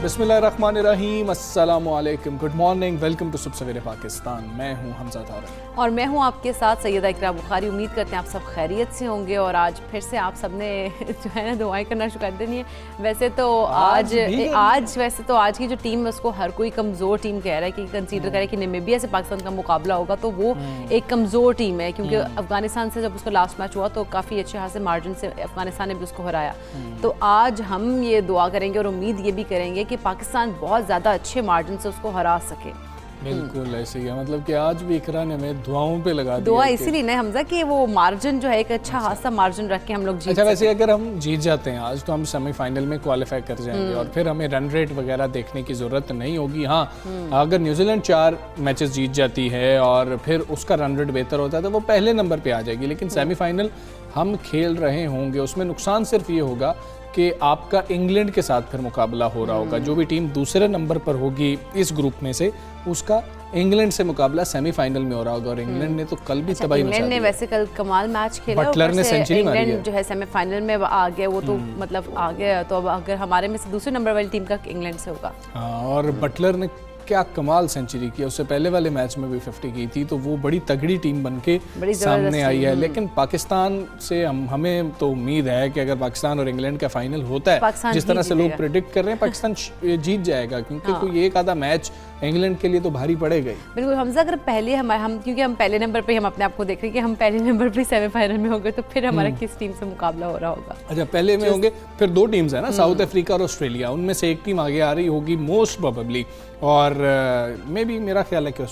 बिस्मिल्लाहिर्रहमानिर्रहीम, अस्सलामुअलैकुम, good morning, welcome to सुबह सवेरे पाकिस्तान। मैं हूं हमजा तारक और मैं हूं आपके साथ सैयदा इकरा बुखारी। उम्मीद करते हैं आप सब खैरियत से होंगे और आज फिर से आप सब ने जो है ना दुआएं करना शुरू कर देनी है। वैसे तो आज की जो टीम है उसको हर कोई कमज़ोर टीम कह रहा है कि कंसीडर करे कि नामीबिया से पाकिस्तान का मुकाबला होगा तो वो एक कमज़ोर टीम है, क्योंकि अफगानिस्तान से जब उसका लास्ट मैच हुआ तो काफ़ी अच्छे खासे मार्जिन से अफगानिस्तान ने भी उसको हराया। तो आज हम ये दुआ करेंगे और उम्मीद ये भी करेंगे कि पाकिस्तान बहुत ज़्यादा अच्छे मार्जिन से उसको हरा सके। बिल्कुल ऐसे ही है, मतलब कि आज भी इकरा ने हमें दुआओं पे लगा दिया। दुआ इसीलिए नहीं हमजा कि वो मार्जिन जो है एक अच्छा खासा मार्जिन रख के हम लोग जीत। अच्छा, वैसे अगर हम जीत जाते हैं आज तो हम सेमीफाइनल में क्वालिफाई कर जाएंगे और फिर हमें रन रेट वगैरह देखने की ज़रूरत नहीं होगी। हाँ, अगर न्यूजीलैंड 4 मैचेस जीत जाती है और फिर उसका रन रेट बेहतर होता है तो वो पहले नंबर पे आ जाएगी। लेकिन सेमीफाइनल हम खेल रहे होंगे, उसमें नुकसान सिर्फ ये होगा कि आपका इंग्लैंड के साथ फिर मुकाबला हो रहा होगा। जो भी टीम दूसरे नंबर पर होगी इस ग्रुप में से उसका इंग्लैंड से मुकाबला सेमीफाइनल में हो रहा होगा। और इंग्लैंड ने तो कल भी तबाही मचा दी। इंग्लैंड ने वैसे कल कमाल मैच खेला, बटलर ने सेंचुरी मारी है। इंग्लैंड जो है सेमीफाइनल में आ गया, वो तो मतलब आ गया। तो अब अगर हमारे में से दूसरे नंबर वाली टीम का इंग्लैंड से होगा। हाँ, और बटलर ने क्या कमाल सेंचुरी की, उससे पहले वाले मैच में भी 50 की थी, तो वो बड़ी तगड़ी टीम बनके सामने आई है। लेकिन पाकिस्तान से हमें तो उम्मीद है कि अगर पाकिस्तान और इंग्लैंड का फाइनल होता है जिस तरह से लोग प्रेडिक्ट कर रहे हैं, पाकिस्तान जीत जाएगा, क्योंकि कोई एक आधा मैच इंग्लैंड के लिए तो भारी पड़ेगा ही। बिल्कुल हमजा, अगर पहले हम क्योंकि हम पहले नंबर पे हम अपने आप को देख रहे हैं कि हम पहले नंबर पे सेमीफाइनल में होंगे, तो फिर हमारा किस टीम से मुकाबला हो रहा होगा। अच्छा, पहले में होंगे, फिर 2 टीम्स है ना, साउथ अफ्रीका और ऑस्ट्रेलिया, उनमें से एक टीम आगे आ रही होगी मोस्ट प्रोबेबली, और मे बी मेरा ख्याल है कि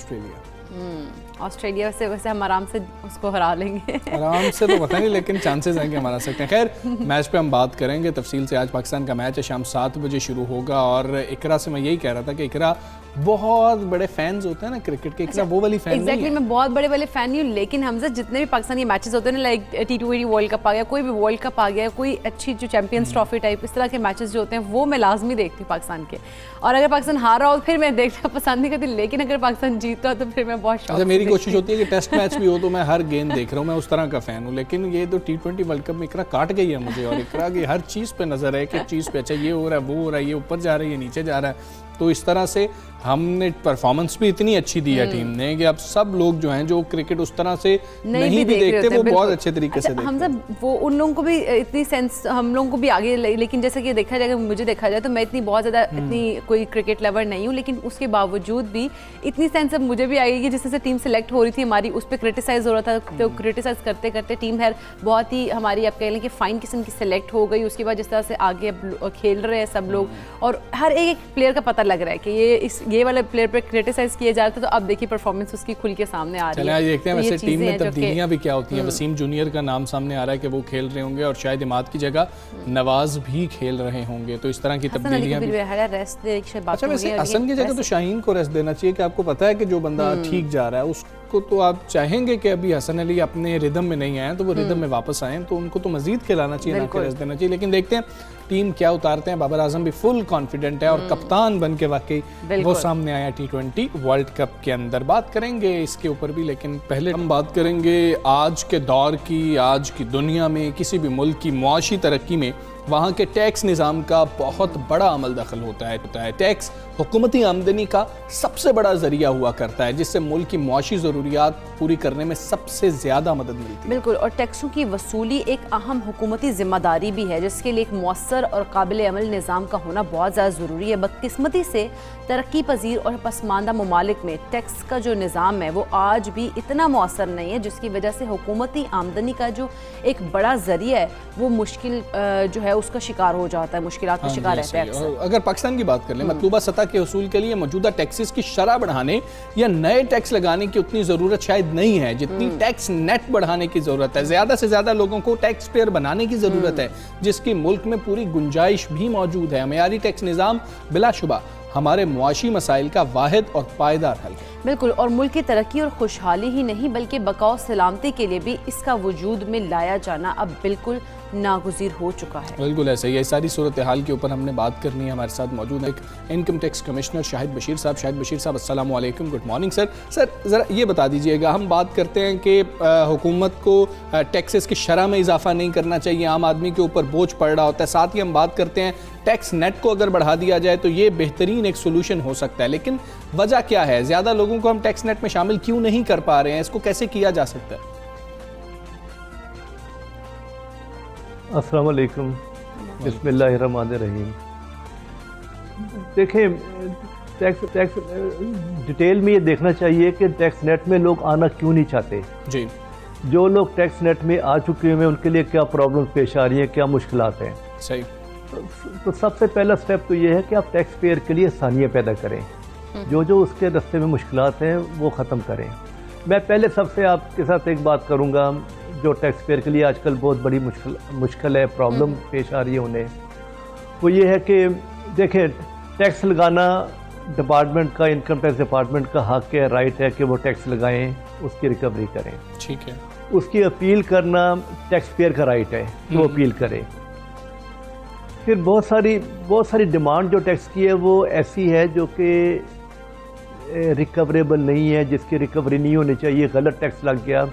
ऑस्ट्रेलिया से वैसे हम आराम से उसको हरा लेंगे। आराम से तो पता नहीं, लेकिन चांसेस हैं कि हम हरा सकते हैं। खैर, मैच पे हम बात करेंगे तफसील से। आज पाकिस्तान का मैच है, शाम 7 बजे शुरू होगा। और इकरा से मैं यही कह रहा था कि इकरा बहुत बड़े फैंस होते हैं ना क्रिकेट के, इकरा वो वाली फैन नहीं है। मैं बहुत बड़े वाले फैन नहीं हूँ, लेकिन हमजा जितने भी पाकिस्तानी मैचेस होते हैं ना, लाइक T20 वर्ल्ड कप आ गया, कोई भी वर्ल्ड कप आ गया, कोई अच्छी जो चैंपियंस ट्रॉफी टाइप इस तरह के मैचेस जो होते हैं वो मैं लाजमी देखती हूँ पाकिस्तान के। और अगर पाकिस्तान हार रहा हो फिर मैं देखना पसंद नहीं करती, लेकिन अगर पाकिस्तान जीतता हो तो फिर मैं बहुत शौक। मेरी कोशिश होती है कि टेस्ट मैच भी हो तो मैं हर गेंद देख रहा हूँ, मैं उस तरह का फैन हूँ। लेकिन ये तो T20 वर्ल्ड कप में इकरा काट गई है मुझे, और इकरा की हर चीज़ पे नजर है, कि चीज़ पे अच्छा ये हो रहा है, वो हो रहा है, ये ऊपर जा रहा है, ये नीचे जा रहा है। तो इस तरह से हमने परफॉर्मेंस भी इतनी अच्छी दी है टीम ने कि अब सब लोग जो हैं जो क्रिकेट उस तरह से नहीं भी देखते वो बहुत अच्छे तरीके से देखते हैं। हमजा वो उन लोगों को भी इतनी सेंस हम लोगों को भी आगे, लेकिन जैसे कि देखा जाए, मुझे देखा जाए तो मैं इतनी बहुत ज़्यादा इतनी कोई क्रिकेट लवर नहीं हूँ, लेकिन उसके बावजूद भी इतनी सेंस अब मुझे भी आई कि जिस तरह से टीम सेलेक्ट हो रही थी हमारी, उस पर क्रिटिसाइज हो रहा था, तो क्रिटिसाइज करते करते टीम है बहुत ही हमारी आप कह लें कि फाइन किस्म की सेलेक्ट हो गई। उसके बाद जिस तरह से आगे खेल रहे हैं सब लोग, और हर एक प्लेयर का पता लग रहा है कि ये वाले प्लेयर पे क्रिटिसाइज किया जा रहा था, तो अब देखिए परफॉर्मेंस उसकी खुल के सामने आ रही है। चलिए आज देखते हैं वैसे टीम में तब्दीलियां भी क्या होती हैं। वसीम जूनियर का नाम सामने आ रहा है कि वो खेल रहे होंगे, और शायद इमाद की जगह नवाज भी खेल रहे होंगे, तो इस तरह की तब्दीलियां भी। अच्छा, वैसे हसन की जगह तो शाहीन को रेस्ट देना चाहिए, कि आपको पता है कि जो बंदा ठीक जा रहा है उसको तो आप चाहेंगे कि अभी हसन अली अपने रिदम में नहीं आए तो वो रिदम में वापस आए, तो उनको तो मजीद खिलाना चाहिए, ना कि रेस्ट देना चाहिए। लेकिन देखते हैं टीम क्या उतारते हैं। बाबर आजम भी फुल कॉन्फिडेंट है और कप्तान बन के वाकई वो सामने आया T20 वर्ल्ड कप के अंदर। बात करेंगे इसके ऊपर भी, लेकिन पहले हम बात करेंगे आज के दौर की, आज की दुनिया में किसी भी मुल्क की मुआशी तरक्की में वहाँ के टैक्स निज़ाम का बहुत बड़ा अमल दखल होता है। टैक्स हुकूमती आमदनी का सबसे बड़ा जरिया हुआ करता है, जिससे मुल्क की मुआशी ज़रूरियात पूरी करने में सबसे ज़्यादा मदद मिलती है। बिल्कुल, और टैक्सों की वसूली एक अहम हुकूमती जिम्मेदारी भी है, जिसके लिए एक मौसर और काबिल अमल निज़ाम का होना बहुत ज़्यादा ज़रूरी है। बदकिस्मती से तरक्की पजीर और पसमानदा ममालिक में टैक्स का जो निज़ाम है वो आज भी इतना मौसर नहीं है, जिसकी वजह से हुकूमती आमदनी का जो एक बड़ा जरिया है वो मुश्किल जो है उसका शिकार हो जाता है, मुश्किलात का शिकार रहता है। अगर पाकिस्तान की बात कर लें, मतलूबा सतह के हसूल के लिए मौजूदा टैक्सेस की शरह बढ़ाने या नए टैक्स लगाने की उतनी ज़रूरत शायद नहीं है जितनी टैक्स नेट बढ़ाने की ज़रूरत है। ज़्यादा से ज़्यादा लोगों को टैक्स पेयर बनाने की ज़रूरत है, जिसकी मुल्क में पूरी गुंजाइश भी मौजूद है। मयारी टैक्स निज़ाम बिलाशुबा हमारे मुआशी मसाइल का वाहिद और पायदार हल है। बिल्कुल, और मुल्क की तरक्की और खुशहाली ही नहीं बल्कि बकाओ सलामती के लिए भी इसका वजूद में लाया जाना अब बिल्कुल नागुज़ीर हो चुका है। बिल्कुल ऐसा ही है। सारी सूरत हाल के ऊपर हमने बात करनी है। हमारे साथ मौजूद है income tax commissioner Shahid Bashir साहब। शाहिद बशीर साहब, अस्सलाम वालेकुम, गुड मॉर्निंग सर। सर ज़रा ये बता दीजिएगा, हम बात करते हैं कि हुकूमत को टैक्सेस की शरह में इजाफा नहीं करना चाहिए, आम आदमी के ऊपर बोझ पड़ रहा होता है। साथ ही हम बात करते हैं टैक्स नेट को अगर बढ़ा दिया जाए तो ये बेहतरीन एक सोल्यूशन हो सकता है, लेकिन वजह क्या है? ज़्यादा लोगों को हम टैक्स नेट में शामिल क्यों नहीं कर पा रहे हैं? इसको कैसे किया जा सकता है? अस्सलाम वालेकुम, बिस्मिल्लाहिर्रहमानिर्रहीम। देखें, टैक्स डिटेल में ये देखना चाहिए कि टैक्स नेट में लोग आना क्यों नहीं चाहते जी। जो लोग टैक्स नेट में आ चुके हैं उनके लिए क्या प्रॉब्लम पेश आ रही है, क्या मुश्किलात हैं। सही। तो सबसे पहला स्टेप तो ये है कि आप टैक्स पेयर के लिए आसानियाँ पैदा करें, जो उसके रास्ते में मुश्किलात हैं वो ख़त्म करें। मैं पहले सबसे आपके साथ एक बात करूँगा जो टैक्स पेयर के लिए आजकल बहुत बड़ी मुश्किल है, प्रॉब्लम पेश आ रही है उन्हें, वो ये है कि देखें, टैक्स लगाना डिपार्टमेंट का, इनकम टैक्स डिपार्टमेंट का हक है, राइट है कि वो टैक्स लगाएं, उसकी रिकवरी करें। ठीक है। उसकी अपील करना टैक्स पेयर का राइट है कि वो अपील करे। फिर बहुत सारी डिमांड जो टैक्स की है वो ऐसी है जो कि रिकवरेबल नहीं है, जिसकी रिकवरी नहीं होनी चाहिए, गलत टैक्स लग गया,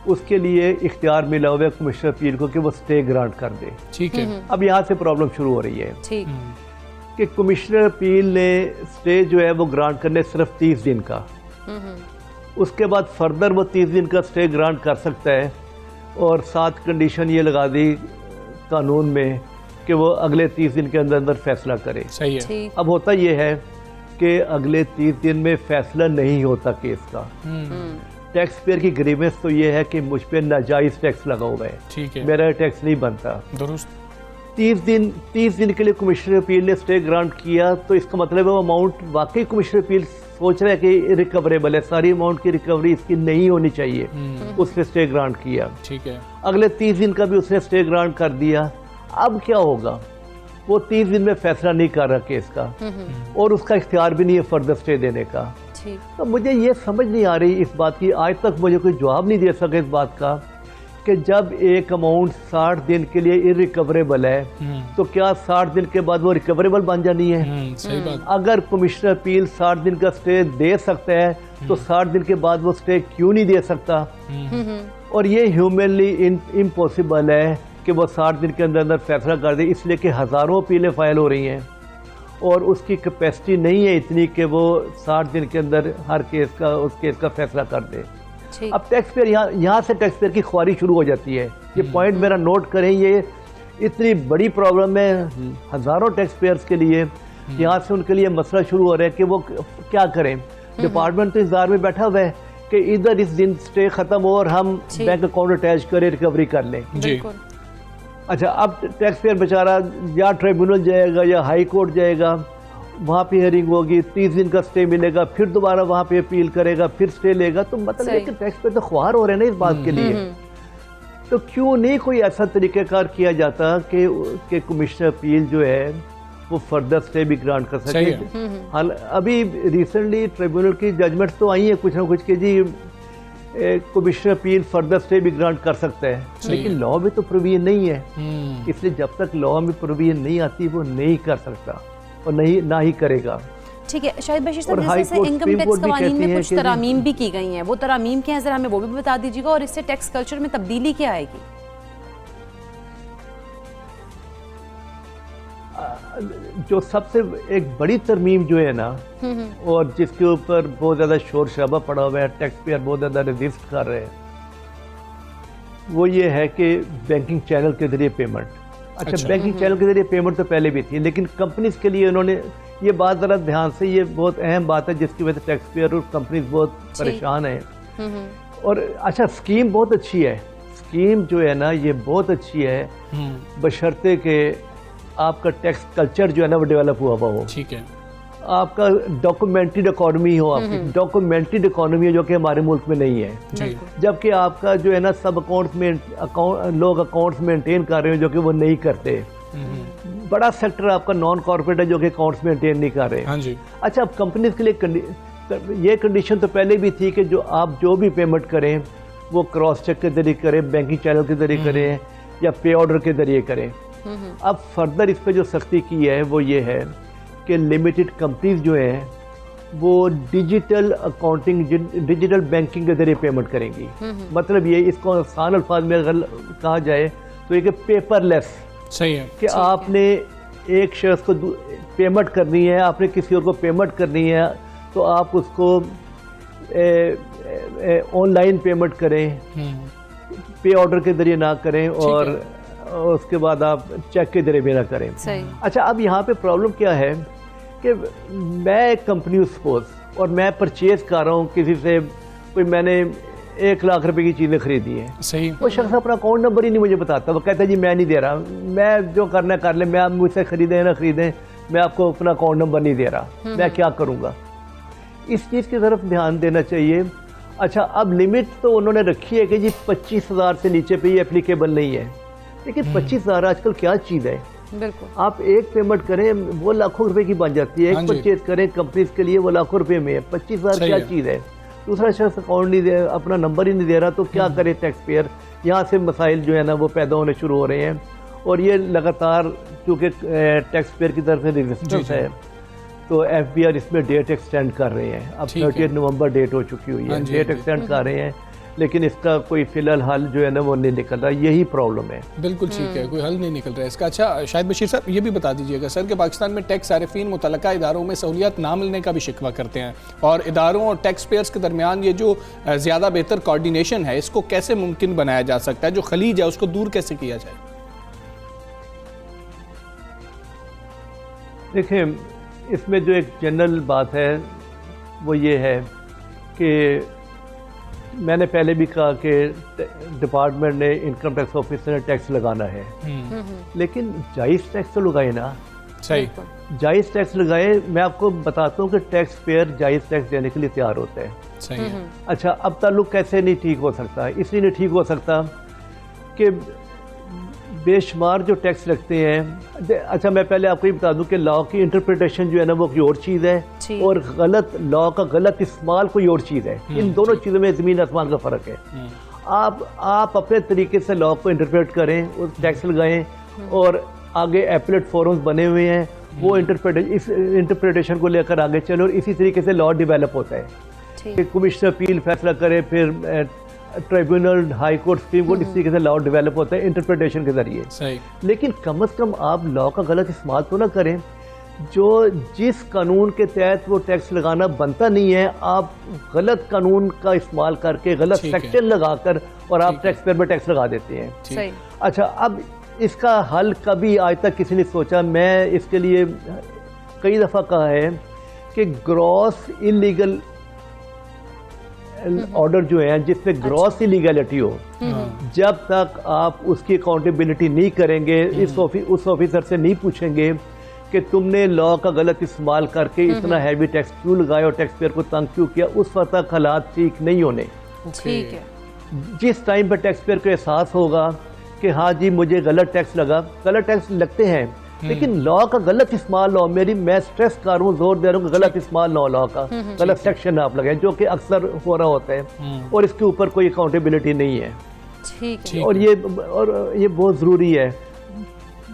उसके लिए इख्तियार मिला हुआ है कमिश्नर अपील को कि वो स्टे ग्रांट कर दे। ठीक है। अब यहाँ से प्रॉब्लम शुरू हो रही है ठीक कि कमिश्नर अपील ने स्टे जो है वो ग्रांट करने सिर्फ 30 दिन का, उसके बाद फर्दर वो 30 दिन का स्टे ग्रांट कर सकता है, और साथ कंडीशन ये लगा दी कानून में कि वो अगले 30 दिन के अंदर अंदर फैसला करे। सही है। अब होता ये है कि अगले 30 दिन में फैसला नहीं होता केस का। टैक्स पेयर की ग्रीवेंस तो ये है कि मुझ पर नाजायज टैक्स लगा हुआ है, ठीक है, मेरा टैक्स नहीं बनता। दुरुस्त। 30 दिन के लिए कमिश्नर अपील ने स्टे ग्रांट किया, तो इसका मतलब है वो अमाउंट वाकई कमिश्नर अपील सोच रहा है कि रिकवरेबल है, सारी अमाउंट की रिकवरी इसकी नहीं होनी चाहिए, उसने स्टे ग्रांट किया। ठीक है। अगले 30 दिन का भी उसने स्टे ग्रांट कर दिया। अब क्या होगा? वो 30 दिन में फैसला नहीं कर रहा केस का, और उसका इख्तियार भी नहीं है फर्दर स्टे देने का। तो मुझे ये समझ नहीं आ रही इस बात की, आज तक मुझे कोई जवाब नहीं दे सका इस बात का कि जब एक अमाउंट 60 दिन के लिए इरिकवरेबल है तो क्या 60 दिन के बाद वो रिकवरेबल बन जानी है? सही बात। अगर कमिश्नर अपील 60 दिन का स्टे दे सकता है तो 60 दिन के बाद वो स्टे क्यों नहीं दे सकता? और ये ह्यूमनली इम्पॉसिबल है कि वो 60 दिन के अंदर अंदर फैसला कर दे, इसलिए कि हज़ारों अपीलें फाइल हो रही हैं और उसकी कैपेसिटी नहीं है इतनी कि वो 60 दिन के अंदर हर केस का उस केस का फैसला कर दे। अब टैक्स पेयर यहाँ से टैक्स पेयर की ख्वारी शुरू हो जाती है। ये पॉइंट मेरा नोट करें, ये इतनी बड़ी प्रॉब्लम है हज़ारों टैक्स पेयर्स के लिए। यहाँ से उनके लिए मसला शुरू हो रहा है कि वो क्या करें। डिपार्टमेंट तो इंतजार में बैठा हुआ है कि इधर इस दिन स्टे ख़त्म हो और हम बैंक अकाउंट अटैच करें, रिकवरी कर लें। अच्छा, अब टैक्स पेयर बेचारा या ट्रिब्यूनल जाएगा या हाई कोर्ट जाएगा, वहाँ पे हियरिंग होगी, 30 दिन का स्टे मिलेगा, फिर दोबारा वहाँ पे अपील करेगा, फिर स्टे लेगा। तो मतलब है कि टैक्स पेयर तो ख्वार हो रहे हैं ना इस बात के लिए। तो क्यों नहीं कोई ऐसा तरीक़ाकार किया जाता कि कमिश्नर अपील जो है वो फर्दर स्टे भी ग्रांट कर सके। हाल अभी रिसेंटली ट्रिब्यूनल की जजमेंट्स तो आई हैं कुछ ना कुछ कि जी कमिश्नर अपील फर्दर स्टे भी ग्रांट कर सकता है, लेकिन लॉ में तो प्रोविजन नहीं है। इसलिए जब तक लॉ में प्रोविजन नहीं आती वो नहीं कर सकता और ना ही करेगा। ठीक है शाहिद बशीर साहब, जैसे इनकम टैक्स कवानीन में कुछ तरामीम भी की गई हैं, वो तरामीम क्या है ज़रा हमें वो भी बता दीजिएगा, और इससे टैक्स कल्चर में तब्दीली क्या आएगी? जो सबसे एक बड़ी तरमीम जो है ना, और जिसके ऊपर बहुत ज़्यादा शोर शराबा पड़ा हुआ है, टैक्स पेयर बहुत ज़्यादा रेजिस्ट कर रहे हैं, वो ये है कि बैंकिंग चैनल के जरिए पेमेंट। अच्छा, बैंकिंग चैनल के जरिए पेमेंट तो पहले भी थी, लेकिन कंपनीज के लिए उन्होंने ये बात ज़रा ध्यान से, ये बहुत अहम बात है जिसकी वजह से टैक्स पेयर और कंपनीज बहुत परेशान हैं। और अच्छा, स्कीम बहुत अच्छी है, स्कीम जो है ना ये बहुत अच्छी है, बशर्ते के आपका टैक्स कल्चर जो है ना वो डेवलप हुआ हो। ठीक है, आपका डॉक्यूमेंटेड इकोनॉमी हो, आपकी डॉक्यूमेंटेड इकोनॉमी है जो कि हमारे मुल्क में नहीं है। जबकि आपका जो है ना सब लोग अकाउंट्स मेंटेन कर रहे हो जो कि वो नहीं करते। बड़ा सेक्टर आपका नॉन कॉर्पोरेट है जो कि अकाउंट्स मेंटेन नहीं कर रहे। हाँ जी। अच्छा, अब कंपनीज के लिए ये कंडीशन तो पहले भी थी कि जो भी पेमेंट करें वो क्रॉस चेक के जरिए करें, बैंकिंग चैनल के जरिए करें या पे ऑर्डर के जरिए करें। अब फर्दर इस पे जो सख्ती की है वो ये है कि लिमिटेड कंपनीज जो हैं वो डिजिटल अकाउंटिंग, डिजिटल बैंकिंग के जरिए पेमेंट करेंगी। मतलब ये, इसको आसान अल्फाज में अगर कहा जाए तो ये कि पेपरलेस। सही है कि आपने एक शख्स को पेमेंट करनी है, आपने किसी और को पेमेंट करनी है तो आप उसको ऑनलाइन पेमेंट करें, पे ऑर्डर के जरिए ना करें और उसके बाद आप चेक के जरिए भी ना करें। अच्छा, अब यहाँ पे प्रॉब्लम क्या है कि मैं एक कंपनी हूँ सपोज, और मैं परचेज कर रहा हूँ किसी से, कोई मैंने 1 लाख रुपए की चीज़ें खरीदी हैं। सही। वो शख्स अपना अकाउंट नंबर ही नहीं मुझे बताता, वो कहता है जी मैं नहीं दे रहा, मैं जो करना कर ले, मैं आप मुझसे खरीदें ना खरीदें, मैं आपको अपना अकाउंट नंबर नहीं दे रहा, मैं क्या करूँगा? इस चीज़ की तरफ ध्यान देना चाहिए। अच्छा, अब लिमिट तो उन्होंने रखी है कि जी 25,000 से नीचे पे ये एप्लीकेबल नहीं है, लेकिन 25,000 आजकल क्या चीज़ है? बिल्कुल। आप एक पेमेंट करें वो लाखों रुपए की बन जाती है, एक परचेज करें कंपनीज के लिए वो लाखों रुपए में है। 25,000 क्या चीज़ है? दूसरा शख्स अकाउंट नहीं दे, अपना नंबर ही नहीं दे रहा, तो क्या करे टैक्स पेयर? यहाँ से मसाइल जो है ना वो पैदा होने शुरू हो रहे हैं, और ये लगातार चूँकि टैक्स पेयर की तरफ से रेजिस्टेंस है तो FBI इसमें डेट एक्सटेंड कर रहे हैं। अब 30 नवंबर डेट हो चुकी हुई है, डेट एक्सटेंड कर रहे हैं, लेकिन इसका कोई फिलहाल हल जो है ना वो नहीं निकल रहा। यही प्रॉब्लम है। बिल्कुल ठीक है, कोई हल नहीं निकल रहा है इसका। अच्छा शाहिद बशीर साहब, ये भी बता दीजिएगा सर कि पाकिस्तान में टैक्स सारिफीन मुतल्लका इदारों में सहूलियत ना मिलने का भी शिकवा करते हैं, और इदारों और टैक्स पेयर्स के दरमियान ये जो ज़्यादा बेहतर कोऑर्डिनेशन है इसको कैसे मुमकिन बनाया जा सकता है? जो खलीज है उसको दूर कैसे किया जाए? देखिए, इसमें जो एक जनरल बात है वो ये है कि मैंने पहले भी कहा कि डिपार्टमेंट ने, इनकम टैक्स ऑफिसर ने टैक्स लगाना है, लेकिन जायज़ टैक्स तो लगाए ना। सही, जायज़ टैक्स लगाए। मैं आपको बताता हूँ कि टैक्स पेयर जायज़ टैक्स देने के लिए तैयार होता है। सही है। अच्छा, अब ताल्लुक कैसे नहीं ठीक हो सकता? इसलिए नहीं ठीक हो सकता कि बेशुमार जो टैक्स लगते हैं। अच्छा, मैं पहले आपको ये बता दूं कि लॉ की इंटरप्रिटेशन जो है ना वो कोई और चीज़ है, और गलत लॉ का गलत इस्तेमाल कोई और चीज़ है। इन दोनों चीज़ों में ज़मीन आसमान का फ़र्क है। आप अपने तरीके से लॉ को इंटरप्रेट करें, उस टैक्स लगाएं, और आगे एपलेट फोरम्स बने हुए हैं, वो इस इंटरप्रिटेशन को लेकर आगे चलो, और इसी तरीके से लॉ डेवलप होता है। कमिश्नर अपील फैसला करे, फिर tribunal, high court, supreme court, इस तरीके से लॉ डेवलप होता है इंटरप्रिटेशन के जरिए। लेकिन कम से कम आप लॉ का गलत इस्तेमाल तो ना करें। जिस कानून के तहत वो टैक्स लगाना बनता नहीं है, आप गलत कानून का इस्तेमाल करके, गलत सेक्शन लगाकर, और आप टैक्स पेयर में टैक्स लगा देते हैं। अच्छा, अब इसका हल कभी आज तक किसी ने सोचा? मैं इसके लिए कई दफ़ा कहा है कि ग्रॉस इलीगल ऑर्डर जो है जिसमें ग्रॉस इलीगैलिटी हो, जब तक आप उसकी अकाउंटेबिलिटी नहीं करेंगे, उस ऑफिसर से नहीं पूछेंगे कि तुमने लॉ का गलत इस्तेमाल करके इतना हैवी टैक्स क्यों लगाया और टैक्स पेयर को तंग क्यों किया, उस वक्त तक हालात ठीक नहीं होने। ठीक है। जिस टाइम पर टैक्स पेयर को एहसास होगा कि हाँ जी मुझे गलत टैक्स लगा, गलत टैक्स लगते हैं, लेकिन लॉ का गलत इस्तेमाल ना हो। मैं स्ट्रेस कर रहा हूँ, जोर दे रहा हूँ कि गलत इस्तेमाल ना हो लॉ का, गलत सेक्शन आप लगाए, जो कि अक्सर हो रहा होता है, और इसके ऊपर कोई अकाउंटेबिलिटी नहीं है। ठीक है। और ये बहुत ज़रूरी है।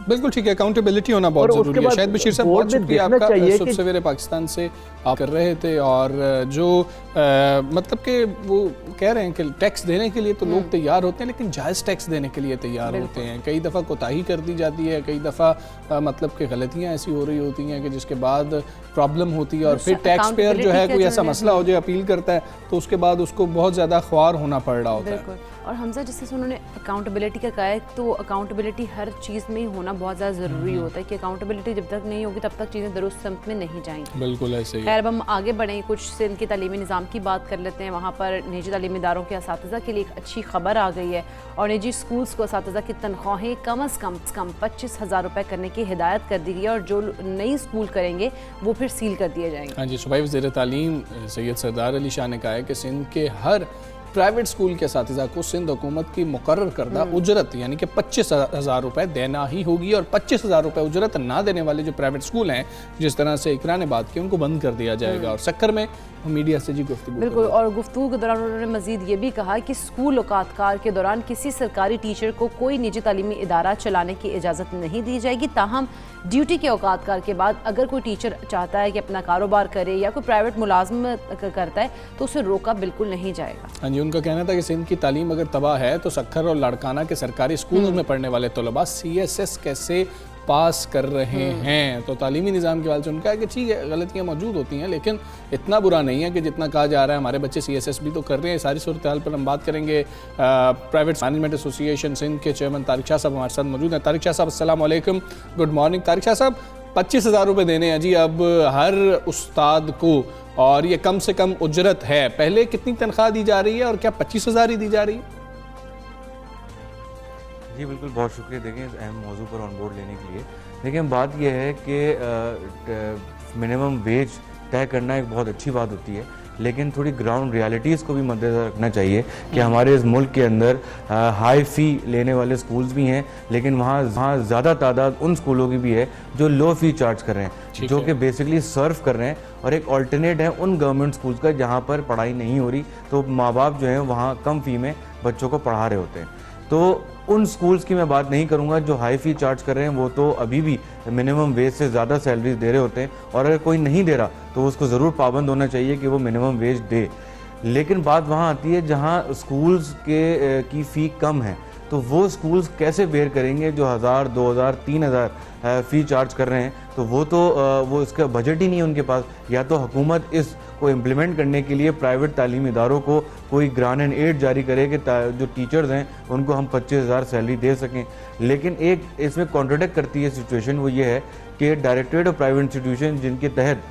बिल्कुल ठीक है, अकाउंटेबिलिटी होना बहुत ज़रूरी है। शाहिद बशीर साहब, बहुत शुक्रिया आपका, सुबह सवेरे पाकिस्तान से आप कर रहे थे, और जो मतलब कि वो कह रहे हैं कि टैक्स देने के लिए तो लोग तैयार होते हैं, लेकिन जायज़ टैक्स देने के लिए तैयार होते हैं। कई दफ़ा कोताही कर दी जाती है, कई दफ़ा मतलब कि गलतियाँ ऐसी हो रही होती हैं कि जिसके बाद प्रॉब्लम होती है, और फिर टैक्स पेयर जो है कोई ऐसा मसला हो जाए, अपील करता है, तो उसके बाद उसको बहुत ज़्यादा ख्वार होना पड़ रहा होता है। और हमजा, जिससे उन्होंने अकाउंटेबिलिटी का कहा है, तो अकाउंटेबिलिटी हर चीज़ में होना बहुत ज़्यादा ज़रूरी होता है कि अकाउंटेबिलिटी जब तक नहीं होगी तब तक चीज़ें दुरुस्त समत में नहीं जाएंगी। बिल्कुल ऐसे ही। खैर, अब हम आगे बढ़ें, कुछ सिंध के तालीमी निज़ाम की बात कर लेते हैं। वहाँ पर निजी तालीमी इदारों के असातिज़ा के लिए एक अच्छी खबर आ गई है, और निजी स्कूल्स को असातिज़ा की तनख्वाहें कम से कम 25,000 रुपये करने की हिदायत कर दी गई है, और जो नई स्कूल करेंगे वो फिर सील कर दिए जाएंगे। हाँ जी, सूबाई वज़ीर तालीम सैयद सरदार अली शाह ने कहा है कि सिंध के हर प्राइवेट स्कूल के असातिज़ा को सिंध हुकूमत की मुकर्रर करदा उजरत यानी कि 25,000 रुपये देना ही होगी, और 25,000 रुपये उजरत ना देने वाले जो प्राइवेट स्कूल हैं, जिस तरह से इकरा ने बात की, उनको बंद कर दिया जाएगा। और सक्कर में मीडिया से जी गुफ्तगू बिल्कुल, और गुफ्तगू के दौरान उन्होंने मजीद ये भी कहा कि स्कूल औकातकार के दौरान किसी सरकारी टीचर को कोई निजी तालीमी इदारा चलाने की इजाज़त नहीं दी जाएगी। ताहम ड्यूटी के औकातकार के बाद अगर कोई टीचर चाहता है कि अपना कारोबार करे या कोई प्राइवेट मुलाजमत करता है तो उसे रोका बिल्कुल नहीं जाएगा। हाँ जी, उनका कहना था कि सिंध की तालीम अगर तबाह है तो सक्खर और लाड़काना के सरकारी स्कूलों में पढ़ने वाले तलबा CSS कैसे पास कर रहे हैं। तो तालीमी निज़ाम के हवाले से उनका है कि ठीक है, गलतियाँ मौजूद होती हैं, लेकिन इतना बुरा नहीं है कि जितना कहा जा रहा है। हमारे बच्चे CSS भी तो कर रहे हैं। सारी सूरत हाल पर हम बात करेंगे। प्राइवेट मैनेजमेंट एसोसिएशन सिंध के चेयरमैन तारिक शाह साहब हमारे साथ मौजूद हैं। तारिक शाह साहब अस्सलाम वालेकुम, गुड मॉर्निंग। तारिक शाह साहब, 25,000 रुपये देने हैं जी अब हर उस्ताद को, और ये कम से कम उजरत है। पहले कितनी तनख्वाह दी जा रही है और क्या 25,000 ही दी जा रही है? जी बिल्कुल, बहुत शुक्रिया देखिए इस अहम मौजू पर ऑन बोर्ड लेने के लिए। देखिए बात यह है कि मिनिमम वेज तय करना एक बहुत अच्छी बात होती है, लेकिन थोड़ी ग्राउंड रियलिटीज़ को भी मद्देनजर रखना चाहिए कि हमारे इस मुल्क के अंदर हाई फ़ी लेने वाले स्कूल्स भी हैं, लेकिन वहाँ ज़्यादा तादाद उन स्कूलों की भी है जो लो फ़ी चार्ज कर रहे हैं, जो कि बेसिकली सर्व कर रहे हैं, और एक ऑल्टरनेट है उन गवर्नमेंट स्कूल्स का जहाँ पर पढ़ाई नहीं हो रही, तो माँ बाप जो हैं वहाँ कम फ़ी में बच्चों को पढ़ा रहे होते हैं। तो उन स्कूल्स की मैं बात नहीं करूंगा जो हाई फ़ी चार्ज कर रहे हैं, वो तो अभी भी मिनिमम वेज से ज़्यादा सैलरीज दे रहे होते हैं, और अगर कोई नहीं दे रहा तो उसको ज़रूर पाबंद होना चाहिए कि वो मिनिमम वेज दे। लेकिन बात वहाँ आती है जहाँ स्कूल्स की फ़ी कम है, तो वो स्कूल्स कैसे बेयर करेंगे जो 1,000, 2,000, 3,000 फ़ी चार्ज कर रहे हैं। तो वो इसका बजट ही नहीं है उनके पास। या तो हुकूमत इसको इम्प्लीमेंट करने के लिए प्राइवेट तालीमी इदारों को कोई ग्रांट एंड एड जारी करे कि जो टीचर्स हैं उनको हम 25,000 सैलरी दे सकें। लेकिन एक इसमें कॉन्ट्रडिक्ट करती है सिचुएशन, वो ये है कि डायरेक्टरेट ऑफ प्राइवेट इंस्टीट्यूशन जिनके तहत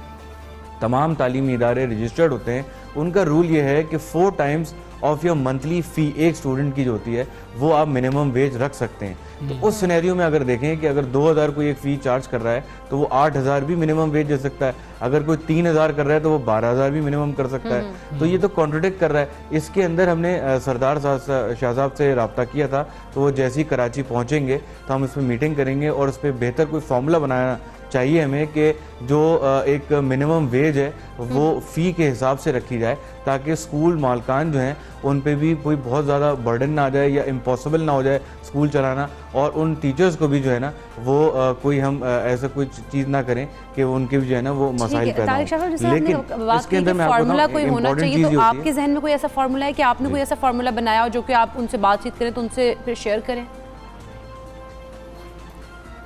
तमाम तालीमी इदारे रजिस्टर्ड होते हैं, उनका रूल ये है कि 4 टाइम्स ऑफ योर मंथली फ़ी एक स्टूडेंट की जो होती है वो आप मिनिमम वेज रख सकते हैं। तो उस सिनेरियो में अगर देखें कि अगर 2,000 कोई एक फ़ी चार्ज कर रहा है तो वो 8,000 भी मिनिमम वेज दे सकता है। अगर कोई 3,000 कर रहा है तो वो 12,000 भी मिनिमम कर सकता है। तो ये तो कॉन्ट्रडिक्ट कर रहा है। इसके अंदर हमने सरदार शाह साहब से रब्ता किया था, तो वो जैसे ही कराची पहुँचेंगे तो हम इस पर मीटिंग करेंगे और उस पर बेहतर कोई फार्मूला बनाना चाहिए हमें कि जो एक मिनिमम वेज है वो फ़ी के हिसाब से रखी जाए, ताकि स्कूल मालकान जो हैं उन पे भी कोई बहुत ज़्यादा बर्डन ना आ जाए या इम्पॉसिबल ना हो जाए स्कूल चलाना, और उन टीचर्स को भी जो है ना वो कोई हम ऐसा कोई चीज़ ना करें कि उनके भी जो है ना वो मसाइल पैदा हों। लेकिन इसके अंदर मैं फार्मूला कोई होना चाहिए, तो आपके जहन में कोई ऐसा फार्मूला है कि आपने कोई ऐसा फार्मूला बनाया हो जो कि आप उनसे बातचीत करें तो उनसे फिर शेयर करें?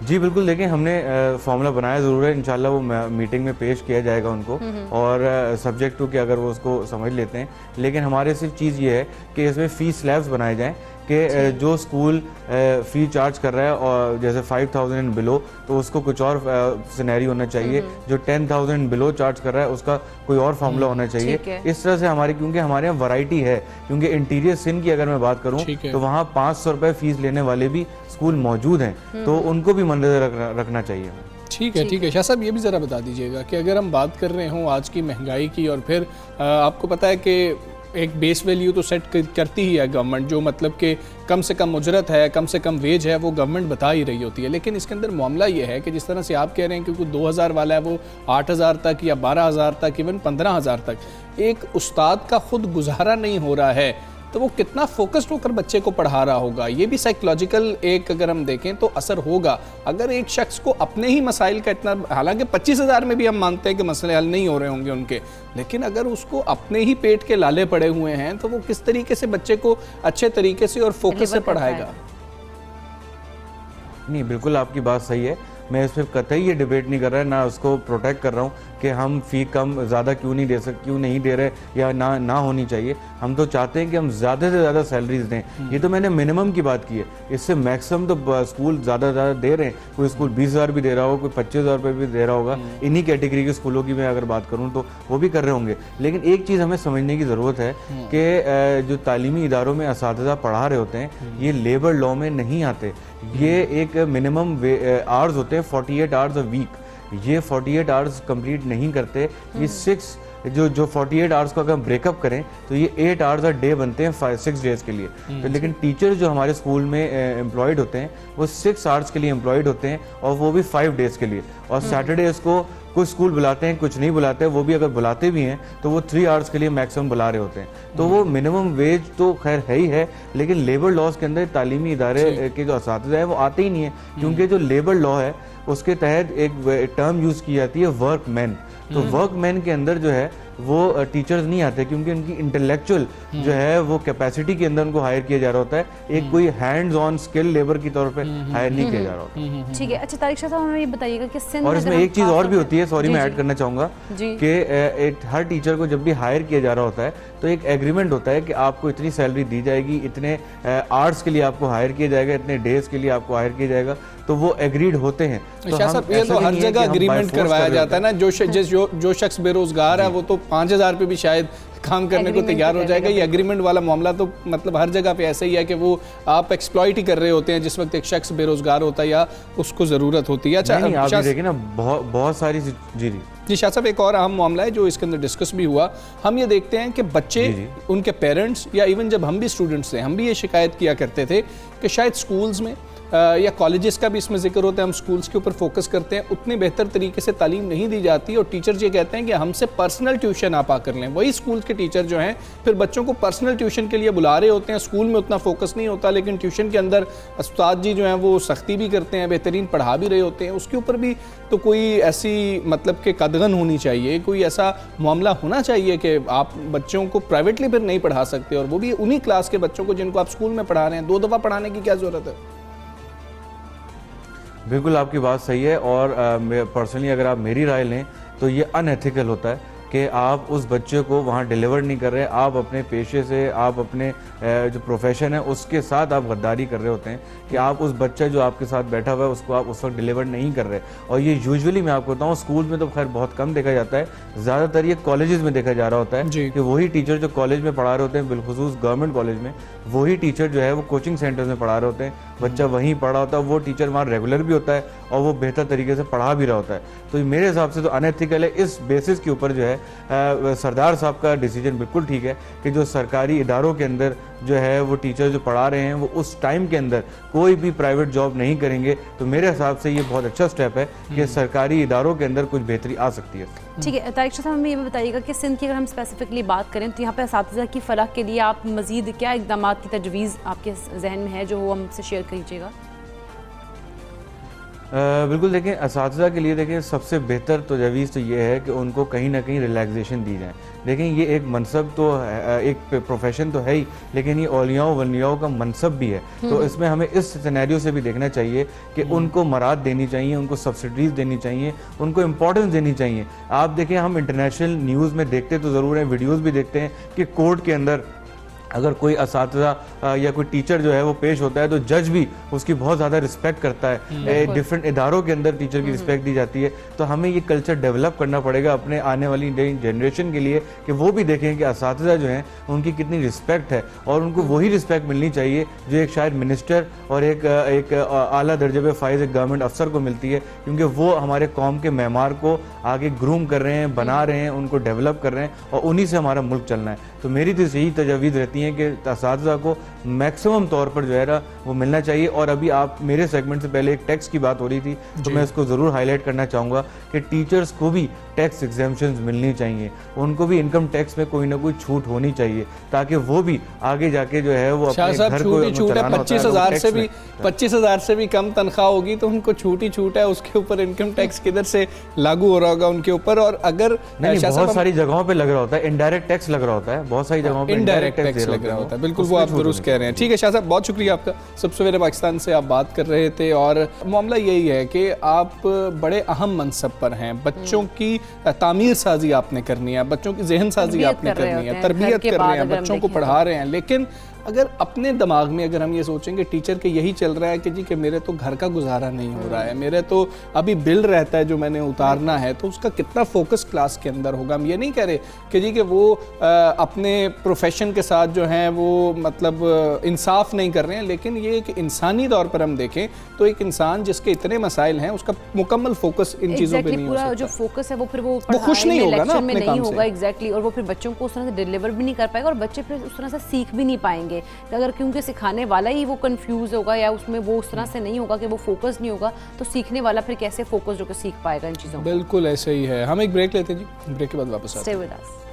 जी बिल्कुल, देखिए हमने फार्मूला बनाया ज़रूर है, इंशाल्लाह वो मीटिंग में पेश किया जाएगा उनको, और सब्जेक्ट टू कि अगर वो उसको समझ लेते हैं। लेकिन हमारे सिर्फ चीज़ ये है कि इसमें फ़ी स्लैब्स बनाए जाएं कि जो स्कूल फ़ी चार्ज कर रहा है और जैसे 5,000 एंड बिलो, तो उसको कुछ और सिनेरी होना चाहिए। जो 10,000 एंड बिलो चार्ज कर रहा है उसका कोई और फार्मूला होना चाहिए। इस तरह से हमारी, क्योंकि हमारे यहाँ वैरायटी है, क्योंकि इंटीरियर सिंध की अगर मैं बात करूँ तो वहाँ 500 रुपये फ़ीस लेने वाले भी स्कूल मौजूद हैं, तो उनको भी मद्देनजर रखना चाहिए। ठीक है शाह साहब, ये भी ज़रा बता दीजिएगा कि अगर हम बात कर रहे हों आज की महंगाई की, और फिर आपको पता है कि एक बेस वैल्यू तो सेट करती ही है गवर्नमेंट, जो मतलब कि कम से कम उजरत है, कम से कम वेज है, वो गवर्नमेंट बता ही रही होती है। लेकिन इसके अंदर मामला ये है कि जिस तरह से आप कह रहे हैं कि कोई 2,000 वाला है वो 8,000 तक या 12,000 तक, इवन 15,000 तक एक उस्ताद का खुद गुजारा नहीं हो रहा है, तो वो कितना फोकस्ड होकर बच्चे को पढ़ा रहा होगा। ये भी साइकोलॉजिकल एक अगर हम देखें तो असर होगा। अगर एक शख्स को अपने ही मसाइल का इतना, हालांकि 25,000 में भी हम मानते हैं कि मसले हल नहीं हो रहे होंगे उनके, लेकिन अगर उसको अपने ही पेट के लाले पड़े हुए हैं तो वो किस तरीके से बच्चे को अच्छे तरीके से और फोकस से पढ़ाएगा? नहीं, बिल्कुल आपकी बात सही है। मैं इस पर कतई ये डिबेट नहीं कर रहा है, ना उसको प्रोटेक्ट कर रहा हूँ कि हम फ़ी कम ज़्यादा क्यों नहीं दे रहे या ना होनी चाहिए। हम तो चाहते हैं कि हम ज़्यादा से ज़्यादा सैलरीज दें। ये तो मैंने मिनिमम की बात की है, इससे मैक्सिमम तो स्कूल ज़्यादा दे रहे हैं। कोई स्कूल 20,000 भी दे रहा होगा, कोई 25,000 रुपये भी दे रहा होगा। इन्हीं कैटेगरी के स्कूलों की मैं अगर बात करूँ तो वो भी कर रहे होंगे। लेकिन एक चीज़ हमें समझने की ज़रूरत है कि जो तालीमी इदारों में असातिज़ा पढ़ा रहे होते हैं, ये लेबर लॉ में नहीं आते। ये एक मिनिमम आवर्स होते हैं, 48 आवर्स अ वीक। ये 48 आवर्स कंप्लीट नहीं करते, ये 6 जो 48 आवर्स को अगर हम ब्रेकअप करें तो ये 8 आवर्स अ डे बनते हैं 6 डेज के लिए। तो लेकिन टीचर जो हमारे स्कूल में एम्प्लॉयड होते हैं वो 6 आवर्स के लिए एम्प्लॉयड होते हैं और वो भी 5 डेज के लिए। और सैटरडेज को कुछ स्कूल बुलाते हैं, कुछ नहीं बुलाते हैं, वो भी अगर बुलाते भी हैं तो वो 3 आवर्स के लिए मैक्सिमम बुला रहे होते हैं। तो वो मिनिमम वेज तो खैर है ही है, लेकिन लेबर लॉज के अंदर तालीमी इदारे के जो असातिज़ा है वो आते ही नहीं है, क्योंकि जो लेबर लॉ है उसके तहत एक टर्म यूज़ की जाती है वर्कमैन। तो वर्कमैन के अंदर जो है वो टीचर्स नहीं आते, क्योंकि उनकी इंटेलेक्चुअल जो है वो कैपेसिटी के अंदर उनको हायर किया जा रहा होता है, एक कोई हैंड्स ऑन स्किल लेबर की तौर पे हायर नहीं किया जा रहा होता। ठीक है। अच्छा तारिक शाह साहब, हमें ये बताइएगा कि सिंध और इसमें एक चीज़ और भी होती है, सॉरी मैं ऐड करना चाहूँगा कि हर टीचर को जब भी हायर किया जा रहा होता है तो एक एग्रीमेंट होता है कि आपको इतनी सैलरी दी जाएगी, इतने आवर्स के लिए आपको हायर किया जाएगा, इतने डेज के लिए आपको हायर किया जाएगा, तो वो एग्रीड होते हैं। तो ये तो हर जगह एग्रीमेंट करवाया जाता है ना, जो शख्स बेरोजगार है वो तो 5,000 पे भी शायद काम करने को तैयार हो जाएगा। ये एग्रीमेंट वाला मामला तो मतलब हर जगह पे ऐसे ही है कि वो आप एक्सप्लॉइट ही कर रहे होते हैं जिस वक्त एक शख्स बेरोजगार होता है या उसको ज़रूरत होती है। अच्छा आप देखिए ना, बहुत सारी जी शाह साहब, एक और अहम मामला है जो इसके अंदर डिस्कस भी हुआ। हम ये देखते हैं कि बच्चे, उनके पेरेंट्स, या इवन जब हम भी स्टूडेंट्स थे हम भी ये शिकायत किया करते थे कि शायद स्कूल्स में या कॉलेजेस का भी इसमें जिक्र होता है, हम स्कूल्स के ऊपर फोकस करते हैं, उतनी बेहतर तरीके से तालीम नहीं दी जाती और टीचर्स ये कहते हैं कि हमसे पर्सनल ट्यूशन आप आकर लें। वही स्कूल के टीचर जो हैं फिर बच्चों को पर्सनल ट्यूशन के लिए बुला रहे होते हैं, स्कूल में उतना फोकस नहीं होता, लेकिन ट्यूशन के अंदर उस्ताद जी जो हैं वो सख्ती भी करते हैं, बेहतरीन पढ़ा भी रहे होते हैं। उसके ऊपर भी तो कोई ऐसी मतलब कि कदगन होनी चाहिए, कोई ऐसा मामला होना चाहिए कि आप बच्चों को प्राइवेटली फिर नहीं पढ़ा सकते, और वो भी उन्हीं क्लास के बच्चों को जिनको आप स्कूल में पढ़ा रहे हैं। 2 दफ़ा पढ़ाने की क्या ज़रूरत है? बिल्कुल आपकी बात सही है, और पर्सनली अगर आप मेरी राय लें तो ये अनएथिकल होता है कि आप उस बच्चे को वहाँ डिलीवर नहीं कर रहे, आप अपने पेशे से, आप अपने जो प्रोफेशन है उसके साथ आप गद्दारी कर रहे होते हैं कि आप उस बच्चा जो आपके साथ बैठा हुआ है उसको आप उस वक्त डिलीवर नहीं कर रहे। और ये यूजुअली मैं आपको बताऊँ स्कूल में तो खैर बहुत कम देखा जाता है, ज़्यादातर ये कॉलेजेस में देखा जा रहा होता है कि वही टीचर जो कॉलेज में पढ़ा रहे होते हैं, बिलखुसूस गवर्नमेंट कॉलेज में, वही टीचर जो है वो कोचिंग सेंटर्स में पढ़ा रहे होते हैं, बच्चा वहीं पढ़ा होता है, वो टीचर वहाँ रेगुलर भी होता है और वो बेहतर तरीके से पढ़ा भी रहा होता है। तो मेरे हिसाब से तो अनएथिकल है। इस बेसिस के ऊपर जो है सरदार साहब का डिसीजन बिल्कुल ठीक है कि जो सरकारी इदारों के अंदर जो है वो टीचर जो पढ़ा रहे हैं वो उस टाइम के अंदर कोई भी प्राइवेट जॉब नहीं करेंगे। तो मेरे हिसाब से ये बहुत अच्छा स्टेप है कि सरकारी इदारों के अंदर कुछ बेहतरी आ सकती है। ठीक है तारिक शाह साहब, हमें ये भी बताइएगा कि सिंध की अगर हम स्पेसिफिकली बात करें तो यहाँ पर असातिज़ा की फलाह के लिए आप मज़ीद क्या इक़दाम की तजवीज़ आपके जहन में है जो वो हमसे शेयर कीजिएगा? बिल्कुल, देखें असातिज़ा के लिए देखें सबसे बेहतर तजवीज़ तो ये है कि उनको कहीं ना कहीं रिलैक्सेशन दी जाए। देखें ये एक मनसब तो एक प्रोफेशन तो है ही, लेकिन ये औलियाओं वलियाओं का मनसब भी है। तो इसमें हमें इस सिनेरियो से भी देखना चाहिए कि उनको मराद देनी चाहिए, उनको सब्सिडीज़ देनी चाहिए, उनको इम्पोर्टेंस देनी चाहिए। आप देखें हम इंटरनेशनल न्यूज़ में देखते तो ज़रूर हैं, वीडियोज़ भी देखते हैं कि कोर्ट के अंदर अगर कोई असातिज़ा या कोई टीचर जो है वो पेश होता है तो जज भी उसकी बहुत ज़्यादा रिस्पेक्ट करता है। डिफरेंट इदारों के अंदर टीचर की रिस्पेक्ट दी जाती है। तो हमें ये कल्चर डेवलप करना पड़ेगा अपने आने वाली नई जनरेशन के लिए कि वो भी देखें कि असातिज़ा जो हैं उनकी कितनी रिस्पेक्ट है, और उनको वही रिस्पेक्ट मिलनी चाहिए जो एक शायद मिनिस्टर और एक आला दर्जे पे फाइज एक गवर्नमेंट अफसर को मिलती है, क्योंकि वो हमारे कौम के मेमार को आगे ग्रूम कर रहे हैं, बना रहे हैं, उनको डेवलप कर रहे हैं, और उन्हीं से हमारा मुल्क चलना है। तो मेरी तो यही तजवीज़ रहती है कि असातिज़ा को मैक्सिमम तौर पर जो है ना वो मिलना चाहिए। और अभी आप मेरे सेगमेंट से पहले एक टैक्स की बात हो रही थी, तो मैं इसको ज़रूर हाईलाइट करना चाहूँगा कि टीचर्स को भी टैक्स एग्जेम्पशंस मिलनी चाहिए, उनको भी इनकम टैक्स में कोई ना कोई छूट होनी चाहिए, ताकि वो भी आगे जाके जो है वो अपने घर को चलाना होता है। 25,000 से भी कम तनख्वाह होगी तो उनको छूट ही छूट है, उसके ऊपर इनकम टैक्स किधर से लागू हो रहा होगा उनके ऊपर। और अगर बहुत सारी जगहों पे लग रहा होता है, इनडायरेक्ट टैक्स लग रहा होता है, बहुत सारी जगहों पे इनडायरेक्ट टैक्स लग रहा होता है। बिल्कुल वो आप दुरुस्त कह रहे हैं। ठीक है शाह साहब, बहुत शुक्रिया आपका। सब सवेरे पाकिस्तान से आप बात कर रहे थे और मामला यही है कि आप बड़े अहम मनसब पर हैं, बच्चों की तामीर साजी आपने करनी है, बच्चों की जहन साजी आपने करनी है, तरबियत कर रहे हैं, बच्चों को पढ़ा रहे हैं, लेकिन अगर अपने दिमाग में अगर हम ये सोचेंगे टीचर के यही चल रहा है कि जी कि मेरे तो घर का गुजारा नहीं हो रहा है, मेरे तो अभी बिल रहता है जो मैंने उतारना है, तो उसका कितना फोकस क्लास के अंदर होगा। हम ये नहीं कह रहे कि जी कि वो अपने प्रोफेशन के साथ जो है वो मतलब इंसाफ नहीं कर रहे हैं, लेकिन ये एक इंसानी तौर पर हम देखें तो एक इंसान जिसके इतने मसाइल हैं उसका मुकम्मल फोकस इन चीज़ों पे नहीं हो सकता। जो फोकस है वो फिर वो खुश नहीं होगा ना अपने काम होगा एग्जैक्टली, और वो फिर बच्चों को उस तरह से डिलीवर भी नहीं कर पाएगा और बच्चे फिर उस तरह से सीख भी नहीं पाएंगे। अगर क्योंकि सिखाने वाला ही वो कंफ्यूज होगा या उसमें वो उस तरह से नहीं होगा कि वो फोकस नहीं होगा, तो सीखने वाला फिर कैसे फोकस होकर सीख पाएगा इन चीज़ों। बिल्कुल ऐसे ही है। हम एक ब्रेक लेते हैं जी, ब्रेक के बाद वापस आते हैं। Stay with us.